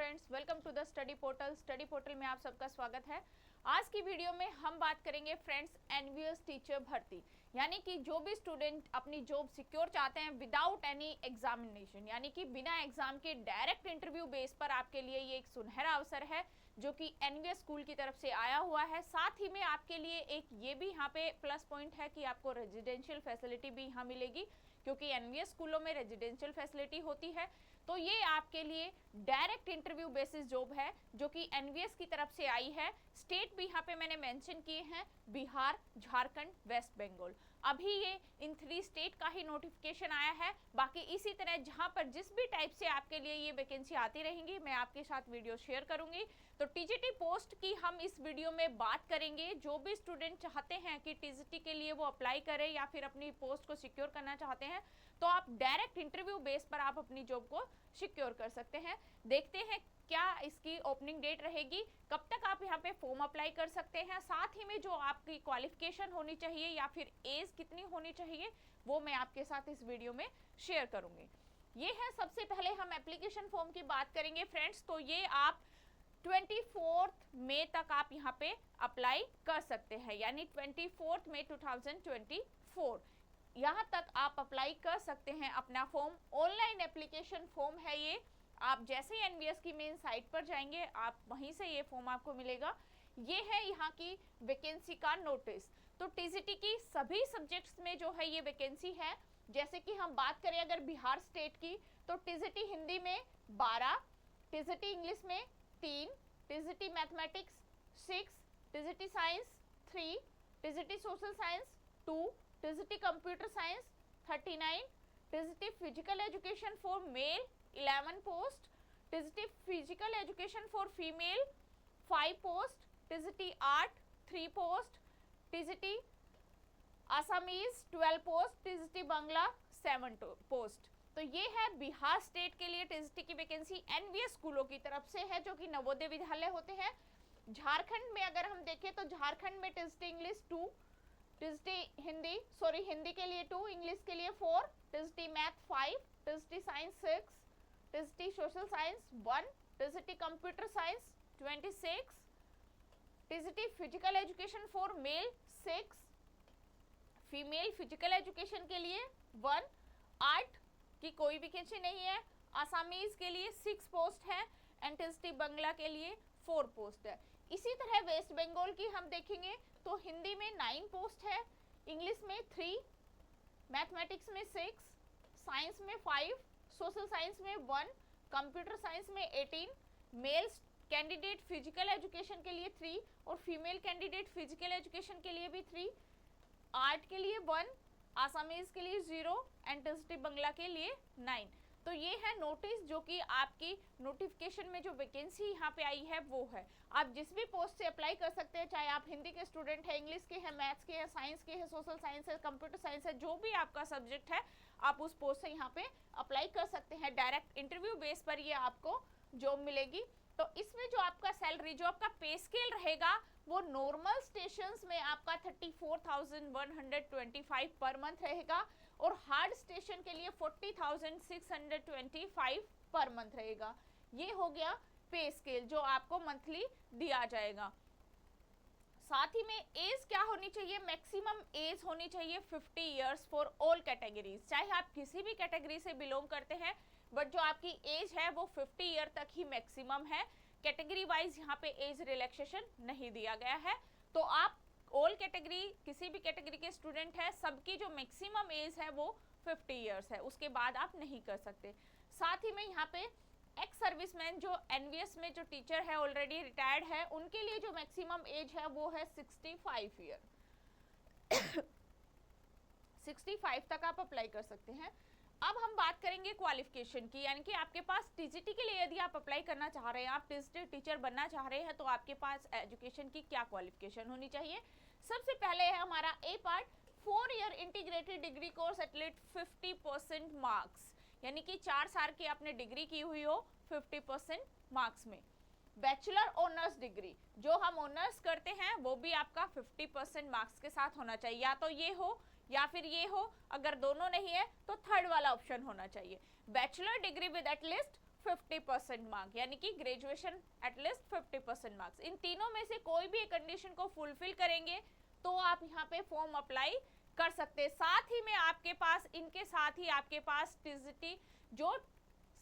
Friends, welcome to the study portal. Study portal में आप सबका स्वागत है। आज की वीडियो में हम बात करेंगे फ्रेंड्स एनवीएस टीचर भर्ती, यानी कि जो भी स्टूडेंट अपनी जॉब सिक्योर चाहते हैं विदाउट एनी एग्जामिनेशन, यानी कि बिना एग्जाम के डायरेक्ट इंटरव्यू बेस पर आपके लिए ये एक सुनहरा अवसर है जो कि एनवीएस स्कूल की तरफ से आया हुआ है। साथ ही में आपके लिए एक ये भी यहाँ पे प्लस पॉइंट है कि आपको रेजिडेंशियल फैसिलिटी भी यहाँ मिलेगी, क्योंकि एनवीएस स्कूलों में रेजिडेंशियल फैसिलिटी होती है। तो ये आपके लिए डायरेक्ट इंटरव्यू बेसिस जॉब है जो कि एनवीएस की तरफ से आई है। स्टेट भी यहाँ पे मैंने मेंशन किए हैं, बिहार, झारखंड, वेस्ट बंगाल। अभी ये इन 3 स्टेट का ही नोटिफिकेशन आया है। बाकी इसी तरह जहां पर जिस भी टाइप से आपके लिए ये वैकेंसी आती रहेंगी मैं आपके साथ वीडियो शेयर करूंगी। तो टीजीटी पोस्ट की हम इस वीडियो में बात करेंगे। जो भी स्टूडेंट चाहते हैं कि टीजीटी के लिए वो अप्लाई करें या फिर अपनी पोस्ट को सिक्योर करना चाहते हैं तो आप डायरेक्ट इंटरव्यू बेस पर आप अपनी जॉब को सिक्योर कर सकते हैं। देखते हैं क्या इसकी ओपनिंग डेट रहेगी, कब तक आप यहाँ पे फॉर्म अप्लाई कर सकते हैं। साथ ही में जो आपकी क्वालिफिकेशन होनी चाहिए या फिर एज कितनी होनी चाहिए वो मैं आपके साथ इस वीडियो में शेयर करूंगी। ये है, सबसे पहले हम एप्लीकेशन फॉर्म की बात करेंगे फ्रेंड्स। तो ये आप 24 मई तक आप यहाँ पे अप्लाई कर सकते हैं, यानी 24 मई 2024 यहाँ तक आप अप्लाई कर सकते हैं अपना फॉर्म। ऑनलाइन एप्लीकेशन फॉर्म है ये। आप जैसे ही एनवीएस की मेन साइट पर जाएंगे आप वहीं से ये फॉर्म आपको मिलेगा। ये है यहाँ की वैकेंसी का नोटिस। तो टीजीटी की सभी सब्जेक्ट्स में जो है ये वैकेंसी है। जैसे कि हम बात करें अगर बिहार स्टेट की तो टीजीटी हिंदी में 12, टीजीटी इंग्लिश में 3, TGT mathematics 6, TGT science 3, TGT social science 2, TGT computer science 39, TGT physical education for male 11 post, TGT physical education for female 5 post, TGT art 3 post, TGT Assamese 12 post, TGT Bangla 7 post. तो ये है Bihar state के लिए TGT की vacancy NVS स्कूलों की तरफ से है जो कि नवोदय विद्यालय होते हैं। झारखंड में अगर हम देखें तो झारखंड में टीजीटी इंग्लिश 2, टीजीटी हिंदी के लिए 2, इंग्लिश के लिए 4, TGT math 5, TGT science 6, TGT social science 1, TGT computer science 26, TGT physical education for male 6, female physical education के लिए 1, आर्ट की कोई वैकेंसी नहीं है, आसामीज के लिए 6 पोस्ट है एंड टीजीटी बांग्ला के लिए 4 पोस्ट है। इसी तरह वेस्ट बंगाल की हम देखेंगे तो हिंदी में 9 पोस्ट है, इंग्लिश में 3, मैथमेटिक्स में 6, साइंस में 5, सोशल साइंस में 1, कंप्यूटर साइंस में 18, मेल कैंडिडेट फिजिकल एजुकेशन के लिए 3 और फीमेल कैंडिडेट फिजिकल एजुकेशन के लिए भी 3, आर्ट के लिए 1, आसामीज के लिए 0 एंड टीजीटी बांग्ला के लिए 9। तो ये है नोटिस जो कि आपकी नोटिफिकेशन में जो वैकेंसी यहाँ पे आई है वो है। आप जिस भी पोस्ट से अप्लाई कर सकते हैं, चाहे आप हिंदी के स्टूडेंट हैं, इंग्लिश के हैं, मैथ्स के हैं, साइंस के हैं, सोशल साइंस है, कंप्यूटर साइंस है, जो भी आपका सब्जेक्ट है आप उस पोस्ट से यहाँ पे अप्लाई कर सकते हैं। डायरेक्ट इंटरव्यू बेस पर ये आपको जॉब मिलेगी। तो इसमें जो आपका सैलरी, जो आपका पे स्केल रहेगा वो नॉर्मल स्टेशंस में आपका 34,125 पर मंथ रहेगा और हार्ड स्टेशन के लिए 40,625 पर मंथ रहेगा। ये हो गया पे स्केल जो आपको मंथली दिया जाएगा। साथ ही में एज क्या होनी चाहिए, मैक्सिमम एज होनी चाहिए 50 इयर्स फॉर ऑल कैटेगरीज। चाहे आप किसी भी कैटेगरी से बिलोंग करते हैं बट जो आपकी एज है वो 50 ईयर तक ही मैक्सिमम है। कैटेगरी वाइज यहाँ पे एज रिलैक्सेशन नहीं दिया गया है। तो आप ऑल कैटेगरी, किसी भी कैटेगरी के स्टूडेंट है, सबकी जो मैक्सिमम एज है वो 50 इयर्स है, उसके बाद आप नहीं कर सकते। साथ ही में यहाँ पे एक्स सर्विसमैन जो एनवीएस में जो टीचर है ऑलरेडी रिटायर्ड है उनके लिए जो मैक्सिमम एज है वो है 65 ईयर 65 तक आप अप्लाई कर सकते हैं। अब हम बात करेंगे क्वालिफिकेशन की, यानी कि आपके पास टीजीटी के लिए यदि आप अप्लाई करना चाह रहे हैं, आप टीजीटी टीचर बनना चाह रहे हैं तो आपके पास एजुकेशन की क्या क्वालिफिकेशन होनी चाहिए। सबसे पहले है हमारा A part, 4 year integrated degree course atleast 50% marks, यानी कि 4 साल की आपने डिग्री की हुई हो 50% मार्क्स में। बैचलर ऑनर्स डिग्री, जो हम ऑनर्स करते हैं वो भी आपका 50% मार्क्स के साथ होना चाहिए, या तो ये हो या फिर ये हो। अगर दोनों नहीं है तो थर्ड वाला ऑप्शन होना चाहिए। Bachelor degree with at least 50% mark, यानी कि ग्रेजुएशन एटलीस्ट 50% मार्क्स। इन तीनों में से कोई भी एक कंडीशन को फुलफिल करेंगे तो आप यहाँ पे फॉर्म अप्लाई कर सकते हैं। साथ ही में आपके पास, इनके साथ ही आपके पास टीजीटी जो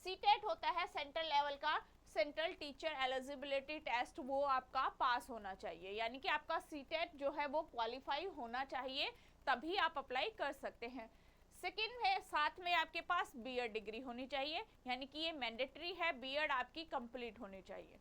सीटेट होता है सेंट्रल लेवल का, सेंट्रल टीचर एलिजिबिलिटी टेस्ट, वो आपका पास होना चाहिए, यानी कि आपका सीटेट जो है वो क्वालिफाई होना चाहिए, तभी आप अप्लाई कर सकते हैं। सेकंड है, साथ में आपके पास बीएड डिग्री होनी चाहिए, यानी कि ये मैंडेटरी है, बीएड आपकी कंप्लीट होनी चाहिए।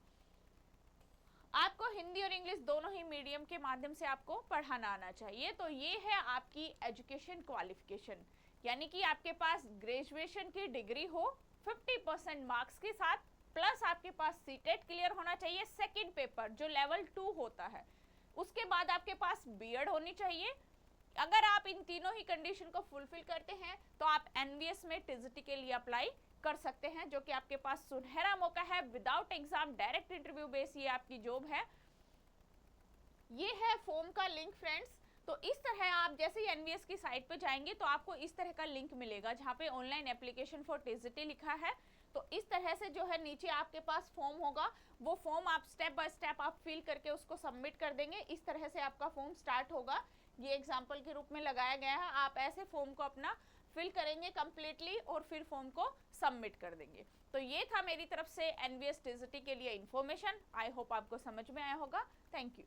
आपको हिंदी और इंग्लिश दोनों ही मीडियम के माध्यम से आपको पढ़ाना आना चाहिए। तो ये है आपकी एजुकेशन क्वालिफिकेशन, यानी कि आपके पास ग्रेजुएशन की डिग्री हो 50% मार्क्स के साथ, प्लस आपके पास सीटेट क्लियर होना चाहिए सेकंड पेपर जो लेवल 2 होता है, उसके बाद आपके पास बीएड होनी चाहिए। अगर आप इन तीनों ही कंडीशन को फुलफिल करते हैं तो आप एनवीएस में टीजीटी के लिए अप्लाई कर सकते हैं, जो कि आपके पास सुनहरा मौका है, without exam direct interview base ये आपकी जॉब है। ये है फॉर्म का लिंक फ्रेंड्स। तो इस तरह आप जैसे ही एनवीएस की साइट पे जाएंगे तो आपको इस तरह का लिंक मिलेगा जहाँ पे ऑनलाइन एप्लीकेशन फॉर टीजीटी लिखा है। तो इस तरह से जो है नीचे आपके पास फॉर्म होगा, वो फॉर्म आप स्टेप बाय स्टेप आप फिल करके उसको सबमिट कर देंगे। इस तरह से आपका फॉर्म स्टार्ट होगा, ये एग्जाम्पल के रूप में लगाया गया है। आप ऐसे फॉर्म को अपना फिल करेंगे कंप्लीटली और फिर फॉर्म को सबमिट कर देंगे। तो ये था मेरी तरफ से एनवीएस टीजीटी के लिए इन्फॉर्मेशन। आई होप आपको समझ में आया होगा। Thank you.